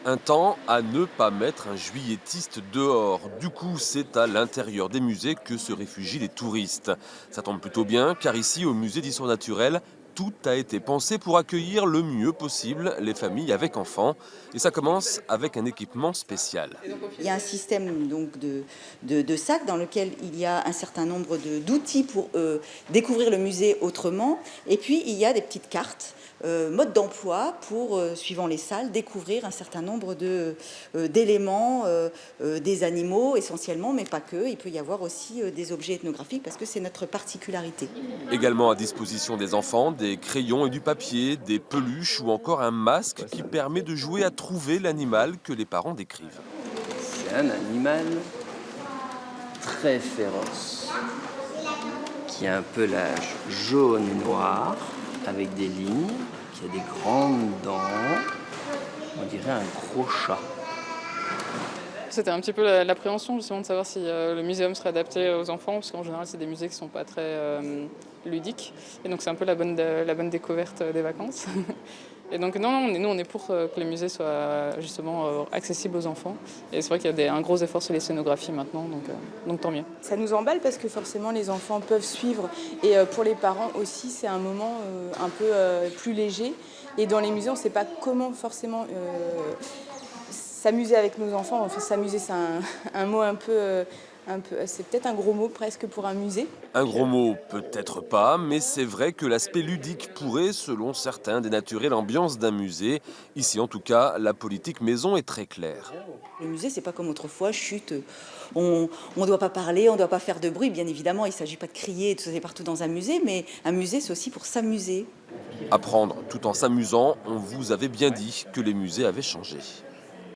Un temps à ne pas mettre un juillettiste dehors. Du coup, c'est à l'intérieur des musées que se réfugient les touristes. Ça tombe plutôt bien, car ici, au musée d'histoire naturelle, tout a été pensé pour accueillir le mieux possible les familles avec enfants. Et ça commence avec un équipement spécial. Il y a un système donc de sacs dans lequel il y a un certain nombre d'outils pour découvrir le musée autrement. Et puis il y a des petites cartes, mode d'emploi pour, suivant les salles, découvrir un certain nombre d'éléments, des animaux essentiellement, mais pas que. Il peut y avoir aussi des objets ethnographiques parce que c'est notre particularité. Également à disposition des enfants, des crayons et du papier, des peluches ou encore un masque qui permet de jouer à trouver l'animal que les parents décrivent. C'est un animal très féroce, qui a un pelage jaune et noir, avec des lignes, qui a des grandes dents, on dirait un gros chat. C'était un petit peu l'appréhension justement de savoir si le muséum serait adapté aux enfants, parce qu'en général c'est des musées qui ne sont pas très ludiques. Et donc c'est un peu la bonne découverte des vacances. Et donc non, nous on est pour que les musées soient justement accessibles aux enfants. Et c'est vrai qu'il y a un gros effort sur les scénographies maintenant, donc tant mieux. Ça nous emballe parce que forcément les enfants peuvent suivre et pour les parents aussi c'est un moment un peu plus léger. Et dans les musées on ne sait pas comment forcément s'amuser avec nos enfants. Enfin s'amuser c'est un mot c'est peut-être un gros mot presque pour un musée. Un gros mot, peut-être pas, mais c'est vrai que l'aspect ludique pourrait, selon certains, dénaturer l'ambiance d'un musée. Ici, en tout cas, la politique maison est très claire. Le musée, c'est pas comme autrefois, chut, on ne doit pas parler, on ne doit pas faire de bruit. Bien évidemment, il ne s'agit pas de crier et de sauter partout dans un musée, mais un musée, c'est aussi pour s'amuser. Apprendre tout en s'amusant, on vous avait bien dit que les musées avaient changé.